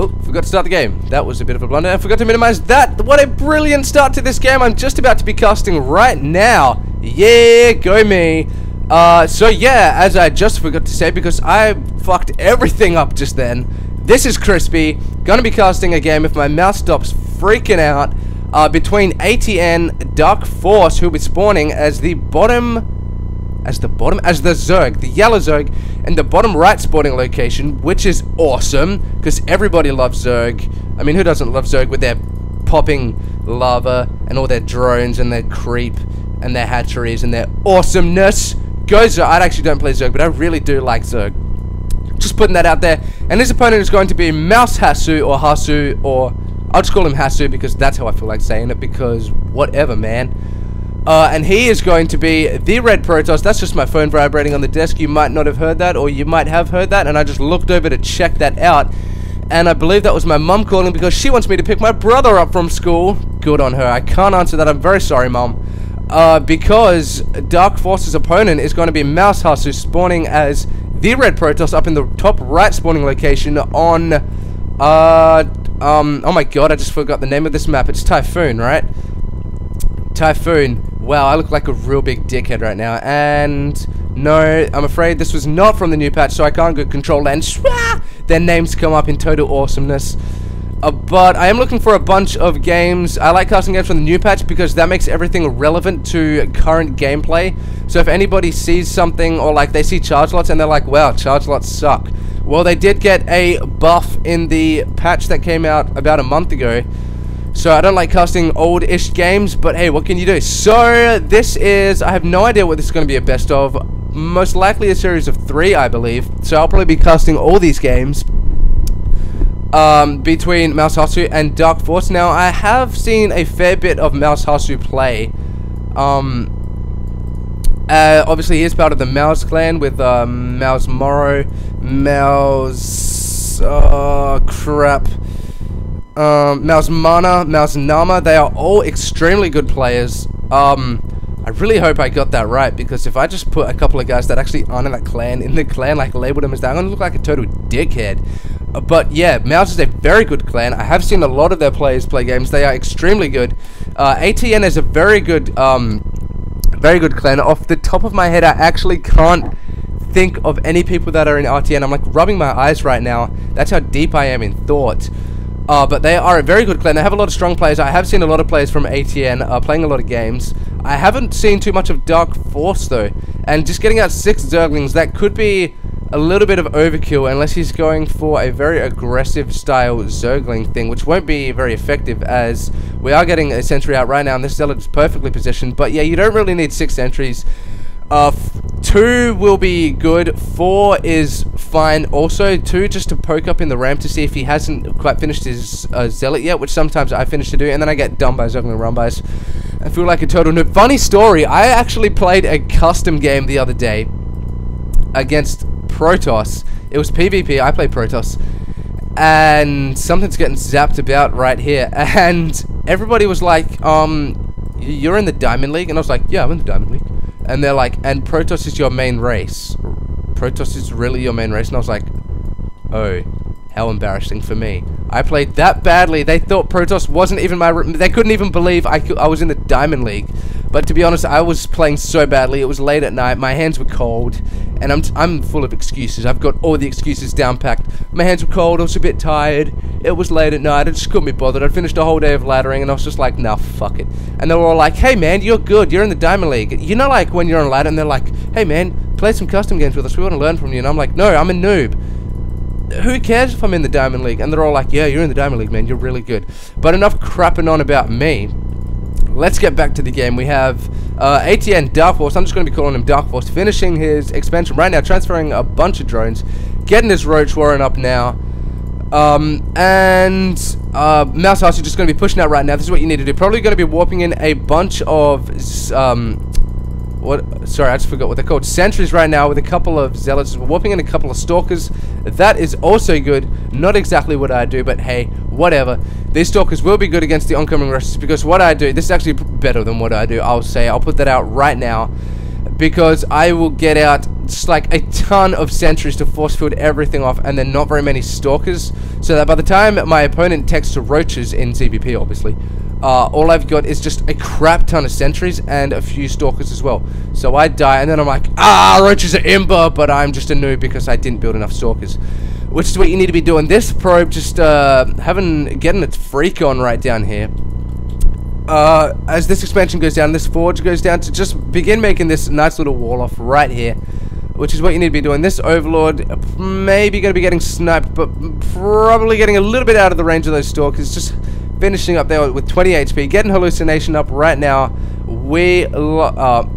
Oh, forgot to start the game. That was a bit of a blunder. I forgot to minimize that. What a brilliant start to this game. I'm just about to be casting right now. Yeah, go me. So yeah, as I just forgot to say, because I fucked everything up just then, this is Crispy. Gonna be casting a game if my mouse stops freaking out, between aTnDarkForce, who'll be spawning as the Zerg, the yellow Zerg, and the bottom right spawning location, which is awesome, because everybody loves Zerg. I mean, who doesn't love Zerg with their popping lava, and all their drones, and their creep, and their hatcheries, and their awesomeness? Go Zerg. I actually don't play Zerg, but I really do like Zerg. Just putting that out there. And his opponent is going to be mouzhasu, or Hasu, or I'll just call him Hasu, because that's how I feel like saying it, because whatever, man. And he is going to be the red Protoss. That's just my phone vibrating on the desk. You might not have heard that, or you might have heard that, and I just looked over to check that out, and I believe that was my mum calling because she wants me to pick my brother up from school. Good on her. I can't answer that. I'm very sorry, Mum. Because Dark Force's opponent is going to be mouzhasu, spawning as the red Protoss up in the top right spawning location on, oh my god, I just forgot the name of this map. It's Typhoon, right? Typhoon. Wow, I look like a real big dickhead right now. And no, I'm afraid this was not from the new patch, so I can't go control and their names come up in total awesomeness. But I am looking for a bunch of games. I like casting games from the new patch because that makes everything relevant to current gameplay. So if anybody sees something, or like they see charge lots and they're like, wow, charge lots suck. Well, they did get a buff in the patch that came out about a month ago. So I don't like casting old-ish games, but hey, what can you do? So this is, I have no idea what this is going to be a best of. Most likely a series of 3, I believe. So I'll probably be casting all these games between mouzhasu and Dark Force. Now, I have seen a fair bit of mouzhasu play. Obviously, he is part of the Mouse clan with Mouzmoro, Mouzmana, Mouznama. They are all extremely good players. I really hope I got that right, because if I just put a couple of guys that actually aren't in that clan, like labeled them as that, I'm gonna look like a total dickhead. But yeah, Mouse is a very good clan. I have seen a lot of their players play games. They are extremely good. ATN is a very good clan. Off the top of my head, I actually can't think of any people that are in RTN. I'm like rubbing my eyes right now. That's how deep I am in thought. But they are a very good clan. They have a lot of strong players. I have seen a lot of players from ATN playing a lot of games. I haven't seen too much of Dark Force though. And just getting out 6 Zerglings, that could be a little bit of overkill unless he's going for a very aggressive style Zergling thing, which won't be very effective as we are getting a sentry out right now and this zealot is perfectly positioned. But yeah, you don't really need 6 sentries. 2 will be good. 4 is fine also. 2 just to poke up in the ramp to see if he hasn't quite finished his zealot yet, which sometimes I finish to do, and then I get done by Zergling Rumbais. I feel like a total noob. Funny story, I actually played a custom game the other day against Protoss. It was PvP, I played Protoss, and something's getting zapped about right here, and everybody was like, you're in the Diamond League? And I was like, yeah, I'm in the Diamond League. And they're like, and Protoss is your main race? Protoss is really your main race? And I was like, oh, how embarrassing for me. I played that badly. They thought Protoss wasn't even my... They couldn't even believe I was in the Diamond League. But to be honest, I was playing so badly. It was late at night. My hands were cold. And I'm full of excuses. I've got all the excuses down packed. My hands were cold. I was a bit tired. It was late at night. I just couldn't be bothered. I'd finished a whole day of laddering. And I was just like, nah, fuck it. And they were all like, hey, man, you're good. You're in the Diamond League. You know, like, when you're on ladder and they're like, hey, man, play some custom games with us. We want to learn from you. And I'm like, no, I'm a noob. Who cares if I'm in the Diamond League? And they're all like, yeah, you're in the Diamond League, man. You're really good. But enough crapping on about me. Let's get back to the game. We have aTnDarkForce. I'm just going to be calling him Dark Force. Finishing his expansion right now. Transferring a bunch of drones. Getting his Roach Warren up now. mouzhasu is just going to be pushing out right now. This is what you need to do. Probably going to be warping in a bunch of... sorry, I just forgot what they're called. Sentries right now with a couple of zealots. We're warping in a couple of stalkers. That is also good. Not exactly what I do, but hey, whatever. These stalkers will be good against the oncoming rushes because what I do, this is actually better than what I do, I'll say. I'll put that out right now. because I will get out just like a ton of sentries to force field everything off, and then not very many stalkers, so that by the time my opponent takes to roaches in CVP, obviously, all I've got is just a crap ton of sentries and a few stalkers as well. So I die, and then I'm like, roaches are imber, but I'm just a noob because I didn't build enough stalkers, which is what you need to be doing. This probe just getting its freak on right down here. As this expansion goes down, this forge goes down, to just begin making this nice little wall off right here, which is what you need to be doing. This Overlord maybe going to be getting sniped, but probably getting a little bit out of the range of those stalkers. Just finishing up there with 20 HP, getting hallucination up right now.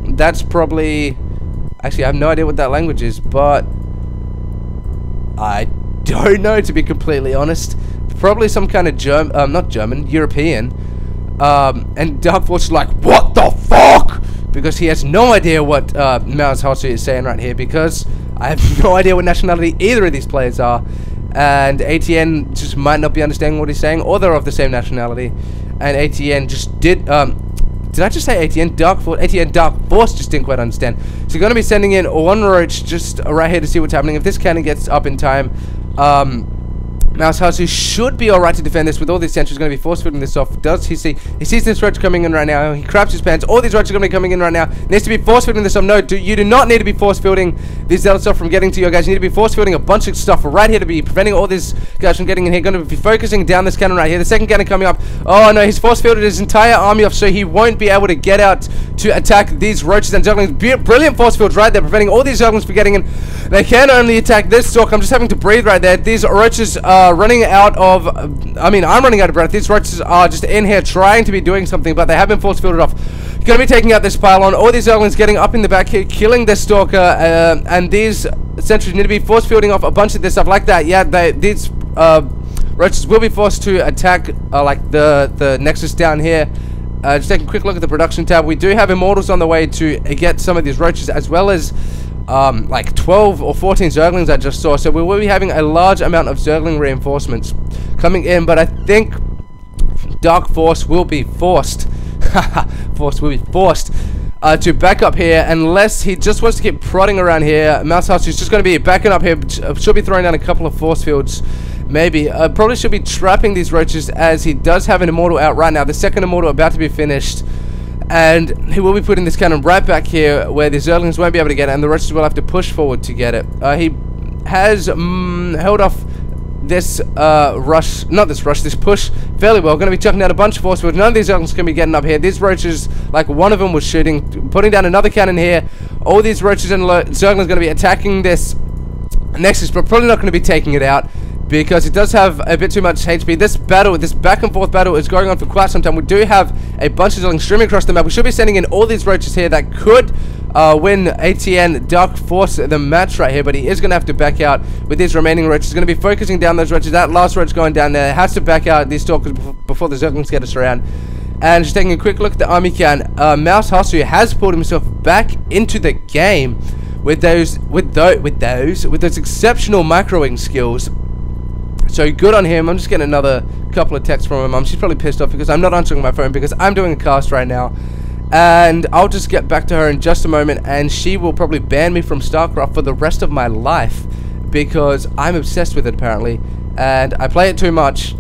That's probably, actually I have no idea what that language is, but I don't know, to be completely honest. Probably some kind of not German, European. And aTnDarkForce is like, what the fuck? Because he has no idea what mouzhasu is saying right here, because I have no idea what nationality either of these players are. And ATN just might not be understanding what he's saying, or they're of the same nationality. And ATN just did I just say aTnDarkForce? aTnDarkForce just didn't quite understand. So you're going to be sending in one roach just right here to see what's happening. If this cannon gets up in time, mouzhasu should be alright to defend this with all these sentries. Going to be force fielding this off. Does he see? He sees this roach coming in right now. He craps his pants. All these roaches are going to be coming in right now. Needs to be force fielding this off. No, you do not need to be force fielding these zealots off from getting to you guys. You need to be force fielding a bunch of stuff right here to be preventing all these guys from getting in here. Going to be focusing down this cannon right here. The second cannon coming up. Oh no, he's force fielded his entire army off, so he won't be able to get out to attack these roaches and zerglings. Brilliant force fields right there, preventing all these zerglings from getting in. They can only attack this stalk. I'm just having to breathe right there. These roaches are running out of, I'm running out of breath. These roaches are just in here trying to be doing something, but they have been force fielded off. Going to be taking out this pylon. All these zerglings getting up in the back here, killing this stalker, and these sentries need to be force fielding off a bunch of this stuff like that. Yeah, these roaches will be forced to attack like the nexus down here. Just taking a quick look at the production tab. We do have immortals on the way to get some of these roaches, as well as like 12 or 14 zerglings I just saw. So we will be having a large amount of zergling reinforcements coming in, but I think aTnDarkForce will be forced to back up here, unless he just wants to keep prodding around here. mouzhasu is just going to be backing up here. Should be throwing down a couple of force fields. Maybe. Probably should be trapping these roaches, as he does have an immortal out right now. The second immortal about to be finished. And he will be putting this cannon right back here, where the zerglings won't be able to get it, and the roaches will have to push forward to get it. He has held off this this push fairly well. Going to be chucking out a bunch of force fields. None of these zerglings can be getting up here. These roaches, like one of them was shooting, putting down another cannon here. All these roaches and zerglings are going to be attacking this nexus, but probably not going to be taking it out, because it does have a bit too much HP. This battle, this back and forth battle, is going on for quite some time. We do have a bunch of zerglings streaming across the map. We should be sending in all these roaches here that could win aTnDarkForce the match right here, but he is going to have to back out with these remaining roaches. He's going to be focusing down those roaches. That last roach going down there has to back out these stalkers before the zerglings get us around. And just taking a quick look at the army count, mouzhasu has pulled himself back into the game with those exceptional microwing skills. So good on him. I'm just getting another couple of texts from my mum. She's probably pissed off because I'm not answering my phone, because I'm doing a cast right now. And I'll just get back to her in just a moment, and she will probably ban me from StarCraft for the rest of my life, because I'm obsessed with it apparently, and I play it too much.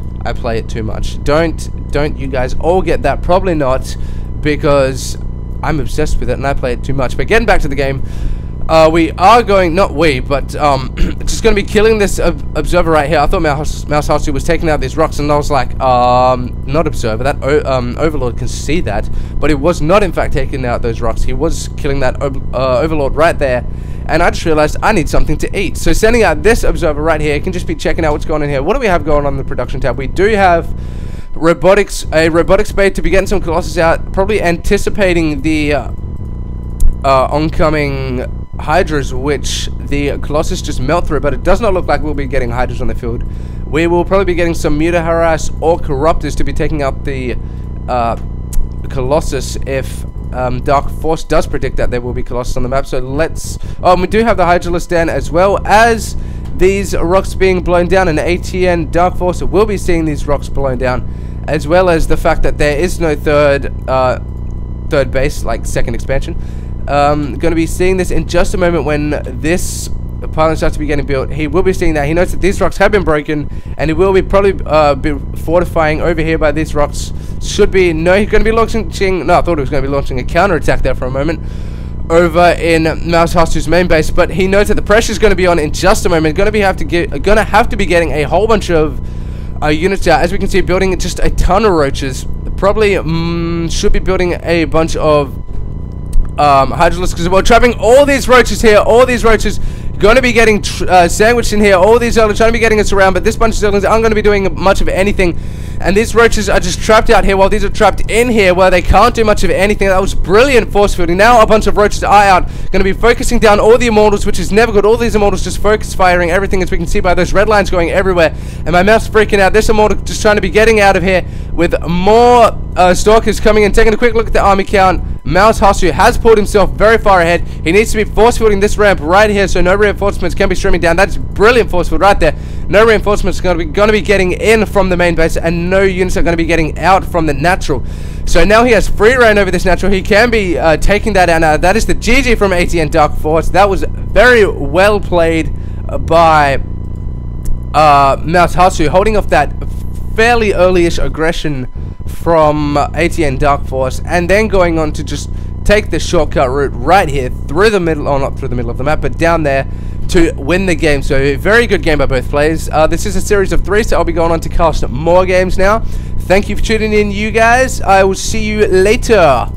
Don't you guys all get that? Probably not, because I'm obsessed with it and I play it too much. But getting back to the game, we are going, just going to be killing this observer right here. I thought mouzhasu was taking out these rocks, and I was like, not observer, that overlord can see that, but he was not in fact taking out those rocks. He was killing that overlord right there, and I just realized I need something to eat. So sending out this observer right here can just be checking out what's going on here. What do we have going on in the production tab? We do have a robotics spade to be getting some colossus out, probably anticipating the oncoming hydras, which the colossus just melt through, but it does not look like we'll be getting hydras on the field. We will probably be getting some mutaharass or corruptors to be taking out the colossus if aTnDarkForce does predict that there will be colossus on the map. So let's, we do have the hydralisk den, as well as these rocks being blown down, and aTnDarkForce will be seeing these rocks blown down, as well as the fact that there is no third base, like second expansion. Going to be seeing this in just a moment when this pylon starts to be getting built. He will be seeing that. He knows that these rocks have been broken, and he will be probably be fortifying over here by these rocks. Should be, no, he's going to be launching, no, I thought he was going to be launching a counterattack there for a moment over in mouzhasu's main base, but he knows that the pressure is going to be on in just a moment. Going to have to be getting a whole bunch of units out. As we can see, building just a ton of roaches. Probably should be building a bunch of hydralisks as well. Trapping all these roaches here. All these roaches going to be getting sandwiched in here. All these are trying to be getting us around, but this bunch of zerglings aren't going to be doing much of anything. And these roaches are just trapped out here while these are trapped in here where they can't do much of anything. That was brilliant force fielding. Now a bunch of roaches are out. Going to be focusing down all the immortals, which is never good. All these immortals just focus firing everything, as we can see by those red lines going everywhere. And my mouse freaking out. This immortal just trying to be getting out of here with more stalkers coming in. Taking a quick look at the army count. mouzhasu has pulled himself very far ahead. He needs to be force fielding this ramp right here so no reinforcements can be streaming down. That's brilliant force field right there. No reinforcements going to be getting in from the main base, and no units are going to be getting out from the natural. So now he has free reign over this natural. He can be taking that out. Now that is the GG from aTnDarkForce. That was very well played by mouzhasu, holding off that fairly early-ish aggression from aTnDarkForce, and then going on to just take the shortcut route right here through the middle, or not through the middle of the map, but down there to win the game. So a very good game by both players. This is a series of 3, so I'll be going on to cast more games now. Thank you for tuning in, you guys. I will see you later.